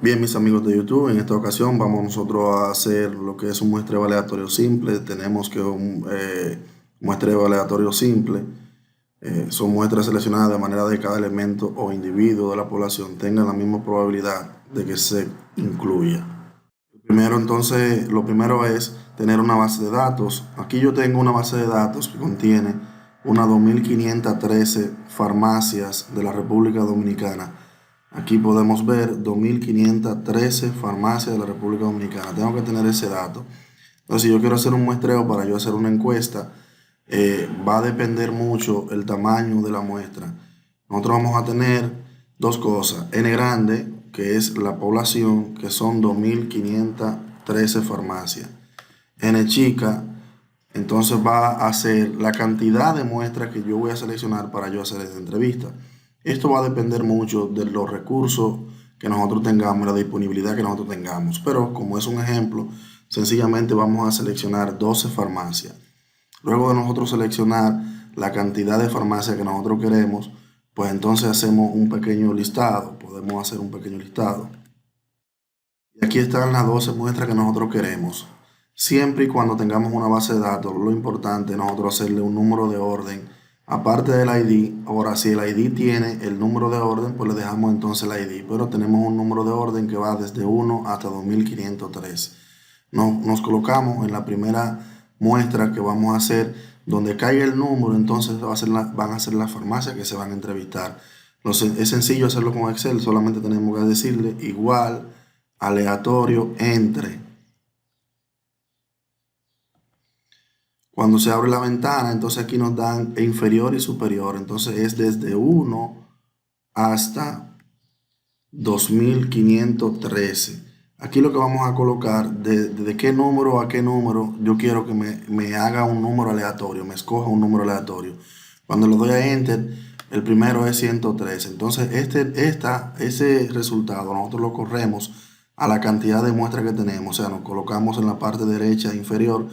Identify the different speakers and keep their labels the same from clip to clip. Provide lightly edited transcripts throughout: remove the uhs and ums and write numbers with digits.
Speaker 1: Bien, mis amigos de YouTube, en esta ocasión vamos nosotros a hacer lo que es un muestreo aleatorio simple. Tenemos que un muestreo aleatorio simple son muestras seleccionadas de manera de que cada elemento o individuo de la población tenga la misma probabilidad de que se incluya. Lo primero es tener una base de datos. Aquí yo tengo una base de datos que contiene unas 2.513 farmacias de la República Dominicana. Aquí podemos ver 2.513 farmacias de la República Dominicana. Tengo que tener ese dato. Entonces, si yo quiero hacer un muestreo para yo hacer una encuesta, va a depender mucho el tamaño de la muestra. Nosotros vamos a tener dos cosas. N grande, que es la población, que son 2.513 farmacias. N chica, entonces va a ser la cantidad de muestras que yo voy a seleccionar para yo hacer esta entrevista. Esto va a depender mucho de los recursos que nosotros tengamos, la disponibilidad que nosotros tengamos. Pero como es un ejemplo, sencillamente vamos a seleccionar 12 farmacias. Luego de nosotros seleccionar la cantidad de farmacias que nosotros queremos, pues entonces hacemos un pequeño listado. Podemos hacer un pequeño listado. Y aquí están las 12 muestras que nosotros queremos. Siempre y cuando tengamos una base de datos, lo importante es nosotros hacerle un número de orden. Aparte del ID, ahora si el ID tiene el número de orden, pues le dejamos entonces el ID. Pero tenemos un número de orden que va desde 1 hasta 2.513. Nos colocamos en la primera muestra que vamos a hacer. Donde caiga el número, entonces van a ser las farmacias que se van a entrevistar. Es sencillo hacerlo con Excel, solamente tenemos que decirle igual, aleatorio, entre. Cuando se abre la ventana, entonces aquí nos dan inferior y superior. Entonces es desde 1 hasta 2.513. Aquí lo que vamos a colocar, de qué número a qué número, yo quiero que me haga un número aleatorio, me escoja un número aleatorio. Cuando le doy a Enter, el primero es 113. Entonces ese resultado nosotros lo corremos a la cantidad de muestras que tenemos. O sea, nos colocamos en la parte derecha inferior.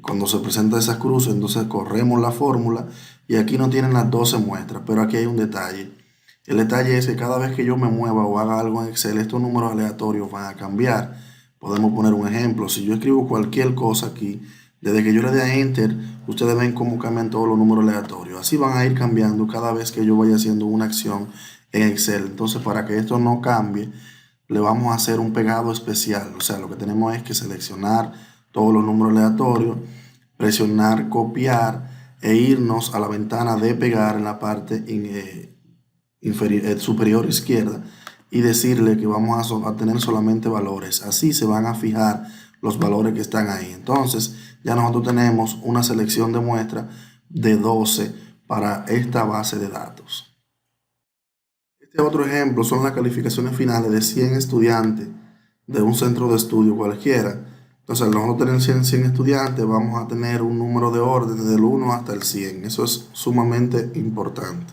Speaker 1: Cuando se presenta esas cruces, entonces corremos la fórmula y aquí no tienen las 12 muestras, pero aquí hay un detalle. El detalle es que cada vez que yo me mueva o haga algo en Excel, estos números aleatorios van a cambiar. Podemos poner un ejemplo. Si yo escribo cualquier cosa aquí, desde que yo le dé a Enter, ustedes ven cómo cambian todos los números aleatorios. Así van a ir cambiando cada vez que yo vaya haciendo una acción en Excel. Entonces, para que esto no cambie, le vamos a hacer un pegado especial. O sea, lo que tenemos es que seleccionar todos los números aleatorios, presionar copiar e irnos a la ventana de pegar en la parte superior izquierda y decirle que vamos a tener solamente valores. Así se van a fijar los valores que están ahí. Entonces ya nosotros tenemos una selección de muestras de 12 para esta base de datos. Este otro ejemplo son las calificaciones finales de 100 estudiantes de un centro de estudio cualquiera. Entonces, al nosotros tener 100 estudiantes, vamos a tener un número de orden desde el 1 hasta el 100. Eso es sumamente importante.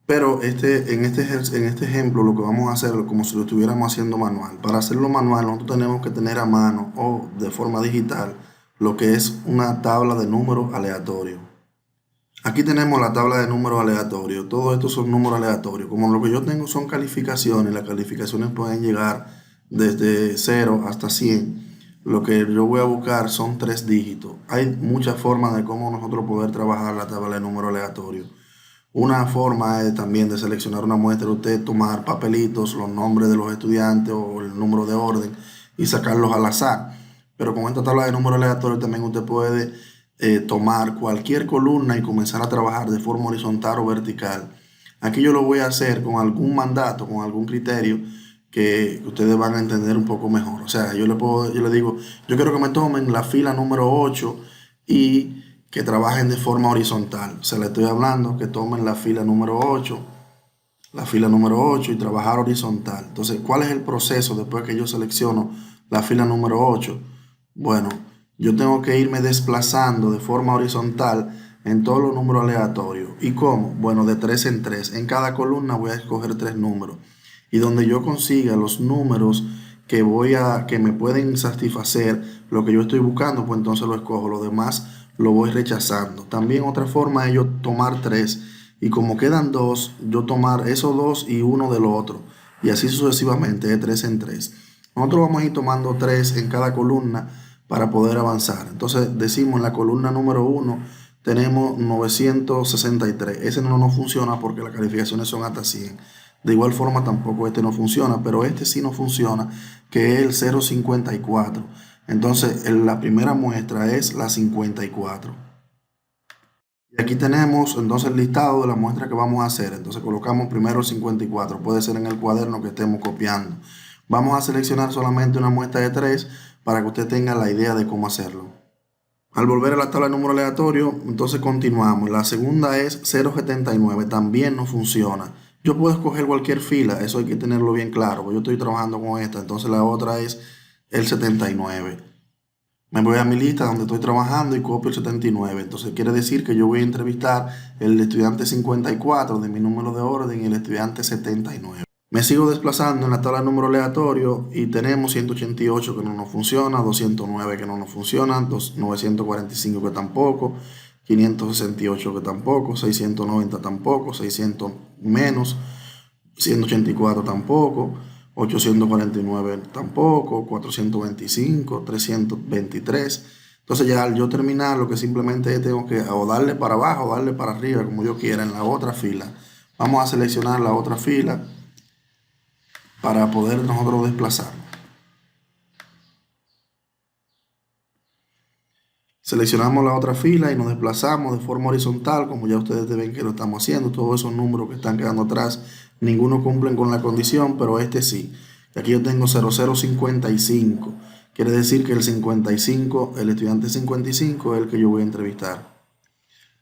Speaker 1: Pero en este ejemplo lo que vamos a hacer es como si lo estuviéramos haciendo manual. Para hacerlo manual, nosotros tenemos que tener a mano o de forma digital lo que es una tabla de números aleatorios. Aquí tenemos la tabla de números aleatorios. Todos estos son números aleatorios. Como lo que yo tengo son calificaciones, las calificaciones pueden llegar desde 0 hasta 100. Lo que yo voy a buscar son 3 dígitos. Hay muchas formas de cómo nosotros poder trabajar la tabla de números aleatorios. Una forma es también de seleccionar una muestra, usted tomar papelitos, los nombres de los estudiantes o el número de orden y sacarlos al azar. Pero con esta tabla de números aleatorios también usted puede tomar cualquier columna y comenzar a trabajar de forma horizontal o vertical. Aquí yo lo voy a hacer con algún mandato, con algún criterio que ustedes van a entender un poco mejor. O sea, yo le digo, yo quiero que me tomen la fila número 8 y que trabajen de forma horizontal. O sea, le estoy hablando que tomen la fila número 8 y trabajar horizontal. Entonces, ¿cuál es el proceso después que yo selecciono la fila número 8? Bueno, yo tengo que irme desplazando de forma horizontal en todos los números aleatorios. ¿Y cómo? Bueno, de 3 en 3. En cada columna voy a escoger 3 números. Y donde yo consiga los números que me pueden satisfacer lo que yo estoy buscando, pues entonces lo escojo. Lo demás lo voy rechazando. También otra forma es yo tomar 3 y como quedan 2, yo tomar esos 2 y uno del otro. y así sucesivamente de 3 en 3. Nosotros vamos a ir tomando 3 en cada columna para poder avanzar. Entonces decimos en la columna número 1 tenemos 963. Ese no funciona porque las calificaciones son hasta 100. De igual forma tampoco este no funciona, pero este sí no funciona, que es el 054. Entonces la primera muestra es la 54. Y aquí tenemos entonces el listado de la muestra que vamos a hacer. Entonces colocamos primero el 54. Puede ser en el cuaderno que estemos copiando. Vamos a seleccionar solamente una muestra de 3 para que usted tenga la idea de cómo hacerlo. Al volver a la tabla de número aleatorio, entonces continuamos. La segunda es 079. También no funciona. Yo puedo escoger cualquier fila. Eso hay que tenerlo bien claro. Porque yo estoy trabajando con esta. Entonces la otra es el 79. Me voy a mi lista donde estoy trabajando y copio el 79. Entonces quiere decir que yo voy a entrevistar el estudiante 54 de mi número de orden y el estudiante 79. Me sigo desplazando en la tabla de número aleatorio y tenemos 188 que no nos funciona, 209 que no nos funciona, 945 que tampoco, 568 que tampoco, 690 tampoco, 600 menos, 184 tampoco, 849 tampoco, 425, 323. Entonces ya al yo terminar, lo que simplemente tengo que o darle para abajo o darle para arriba, como yo quiera, en la otra fila. Vamos a seleccionar la otra fila para poder nosotros desplazarnos. Seleccionamos la otra fila y nos desplazamos de forma horizontal, como ya ustedes ven que lo estamos haciendo. Todos esos números que están quedando atrás, ninguno cumplen con la condición, pero este sí. Y aquí yo tengo 0055. Quiere decir que el 55, el estudiante 55 es el que yo voy a entrevistar.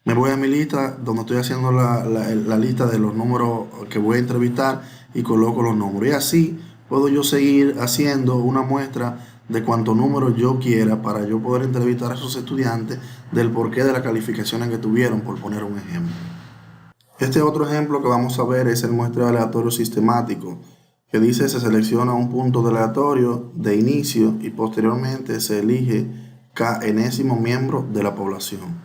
Speaker 1: Me voy a mi lista donde estoy haciendo la lista de los números que voy a entrevistar y coloco los números. Y así puedo yo seguir haciendo una muestra de cuántos números yo quiera para yo poder entrevistar a esos estudiantes del porqué de las calificaciones que tuvieron, por poner un ejemplo. Este otro ejemplo que vamos a ver es el muestreo aleatorio sistemático, que dice se selecciona un punto de aleatorio de inicio y posteriormente se elige cada enésimo miembro de la población.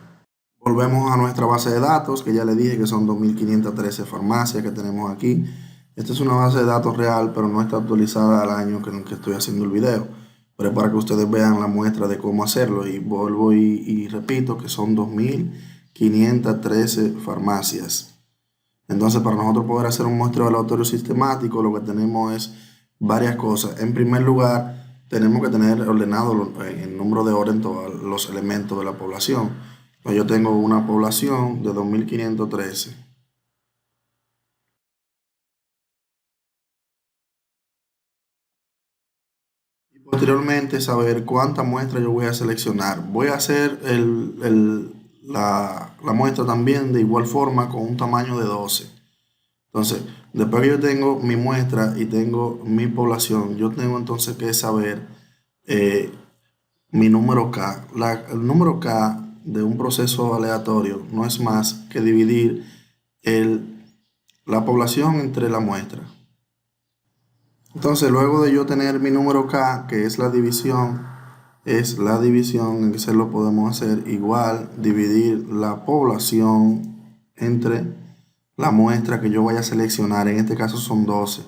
Speaker 1: Volvemos a nuestra base de datos, que ya le dije que son 2.513 farmacias que tenemos aquí. Esta es una base de datos real, pero no está actualizada al año en el que estoy haciendo el video. Pero es para que ustedes vean la muestra de cómo hacerlo. Y vuelvo y repito que son 2.513 farmacias. Entonces, para nosotros poder hacer un muestreo aleatorio sistemático, lo que tenemos es varias cosas. En primer lugar, tenemos que tener ordenado en número de orden todos los elementos de la población. Yo tengo una población de 2.513. Y posteriormente saber cuántas muestras yo voy a seleccionar. Voy a hacer la muestra también de igual forma con un tamaño de 12. Entonces, después que yo tengo mi muestra y tengo mi población, yo tengo entonces que saber mi número K. El número K de un proceso aleatorio no es más que dividir la población entre la muestra. Entonces, luego de yo tener mi número K, que es la división en que se lo podemos hacer igual, dividir la población entre la muestra que yo vaya a seleccionar. En este caso son 12.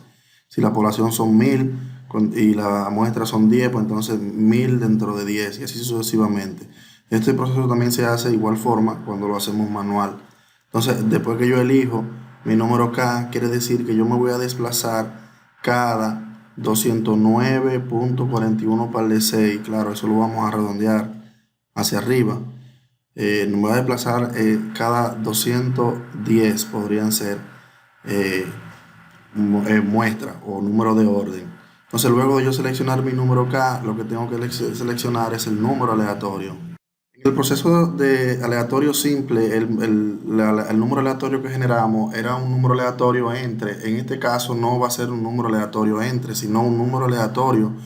Speaker 1: Si la población son 1.000 y la muestra son 10, pues entonces 1.000 dentro de 10 y así sucesivamente. Este proceso también se hace de igual forma cuando lo hacemos manual. Entonces, después que yo elijo mi número K, quiere decir que yo me voy a desplazar cada 209.41 par de 6. Claro, eso lo vamos a redondear hacia arriba. Me voy a desplazar cada 210, podrían ser muestra o número de orden. Entonces, luego de yo seleccionar mi número K, lo que tengo que seleccionar es el número aleatorio. En el proceso de aleatorio simple, el número aleatorio que generamos era un número aleatorio entre. En este caso no va a ser un número aleatorio entre, sino un número aleatorio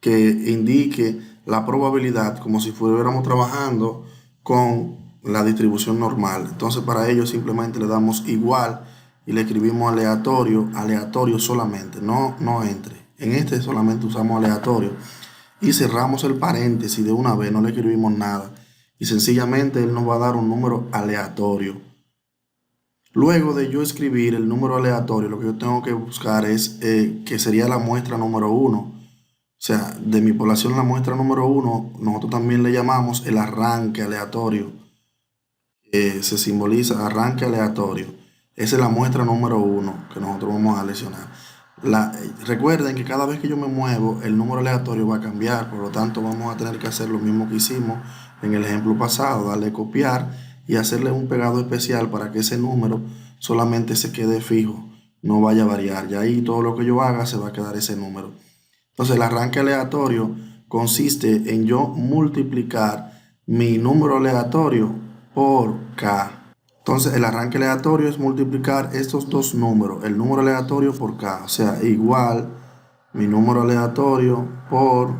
Speaker 1: que indique la probabilidad, como si fuéramos trabajando con la distribución normal. Entonces, para ello simplemente le damos igual y le escribimos aleatorio solamente, no entre. En este solamente usamos aleatorio y cerramos el paréntesis de una vez, no le escribimos nada y sencillamente él nos va a dar un número aleatorio. Luego de yo escribir el número aleatorio, lo que yo tengo que buscar es que sería la muestra número 1. O sea, de mi población la muestra número 1, nosotros también le llamamos el arranque aleatorio. Se simboliza arranque aleatorio. Esa es la muestra número 1 que nosotros vamos a seleccionar. Recuerden que cada vez que yo me muevo, el número aleatorio va a cambiar, por lo tanto vamos a tener que hacer lo mismo que hicimos en el ejemplo pasado, darle copiar y hacerle un pegado especial para que ese número solamente se quede fijo, no vaya a variar. Y ahí todo lo que yo haga se va a quedar ese número. Entonces el arranque aleatorio consiste en yo multiplicar mi número aleatorio por K. Entonces el arranque aleatorio es multiplicar estos dos números, el número aleatorio por K, o sea, igual mi número aleatorio por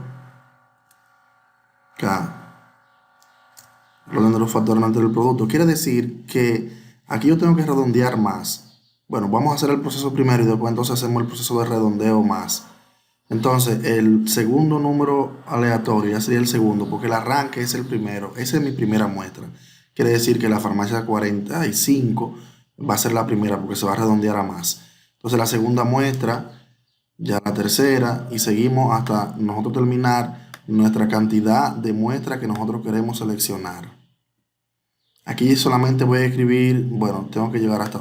Speaker 1: K, el orden de los factores antes del producto. Quiere decir que aquí yo tengo que redondear más. Bueno, vamos a hacer el proceso primero y después entonces hacemos el proceso de redondeo más. Entonces el segundo número aleatorio ya sería el segundo, porque el arranque es el primero. Esa es mi primera muestra. Quiere decir que la farmacia 45 va a ser la primera porque se va a redondear a más. Entonces la segunda muestra, ya la tercera, y seguimos hasta nosotros terminar nuestra cantidad de muestras que nosotros queremos seleccionar. Aquí solamente voy a escribir, bueno, tengo que llegar hasta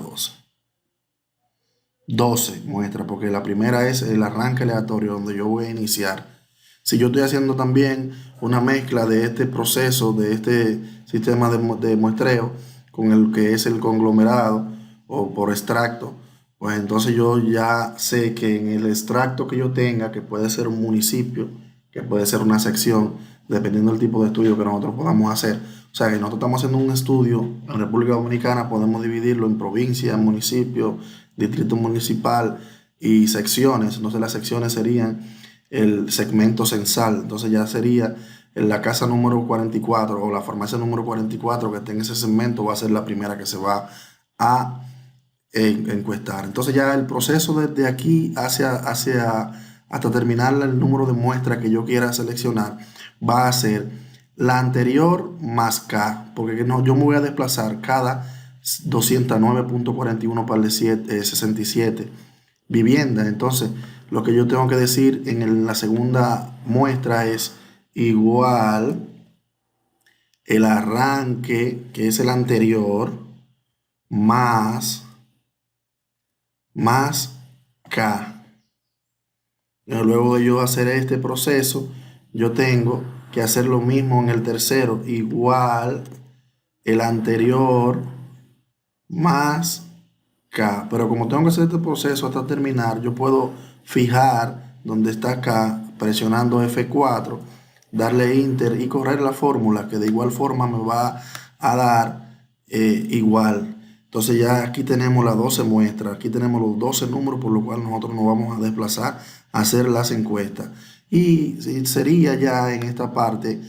Speaker 1: 12 muestras, porque la primera es el arranque aleatorio donde yo voy a iniciar. Si yo estoy haciendo también una mezcla de este proceso, de este sistema de muestreo con el que es el conglomerado o por extracto, pues entonces yo ya sé que en el extracto que yo tenga, que puede ser un municipio, que puede ser una sección, dependiendo del tipo de estudio que nosotros podamos hacer. O sea, que nosotros estamos haciendo un estudio en República Dominicana, podemos dividirlo en provincia, municipio, distrito municipal y secciones. Entonces las secciones serían el segmento censal. Entonces ya sería en la casa número 44 o la farmacia número 44 que esté en ese segmento va a ser la primera que se va a encuestar. Entonces ya el proceso desde aquí hasta terminar el número de muestras que yo quiera seleccionar va a ser la anterior más K, porque no, yo me voy a desplazar cada 209.41 par de 67 viviendas. Entonces lo que yo tengo que decir en la segunda muestra es igual el arranque, que es el anterior, más K. Luego de yo hacer este proceso, yo tengo que hacer lo mismo en el tercero, igual el anterior más K. Pero como tengo que hacer este proceso hasta terminar, yo puedo fijar donde está K presionando F4, darle Enter y correr la fórmula, que de igual forma me va a dar igual. Entonces ya aquí tenemos las 12 muestras, aquí tenemos los 12 números, por lo cual nosotros nos vamos a desplazar a hacer las encuestas. Y sería ya en esta parte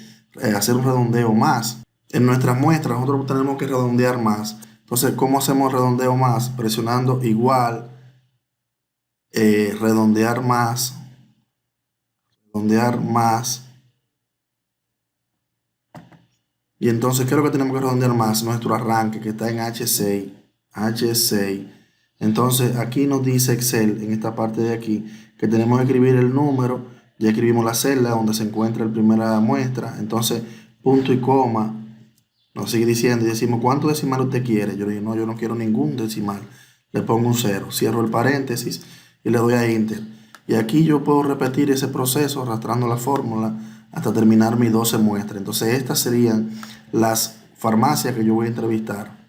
Speaker 1: hacer un redondeo más. En nuestras muestras nosotros tenemos que redondear más. Entonces, ¿cómo hacemos redondeo más? Presionando igual, redondear más. Y entonces, ¿qué es lo que tenemos que redondear más? Nuestro arranque, que está en H6. Entonces, aquí nos dice Excel, en esta parte de aquí, que tenemos que escribir el número. Ya escribimos la celda donde se encuentra la primera muestra. Entonces, punto y coma. Nos sigue diciendo y decimos, ¿cuánto decimal usted quiere? Yo le digo, no, yo no quiero ningún decimal. Le pongo un 0. Cierro el paréntesis y le doy a Enter. Y aquí yo puedo repetir ese proceso arrastrando la fórmula hasta terminar mis 12 muestras. Entonces estas serían las farmacias que yo voy a entrevistar.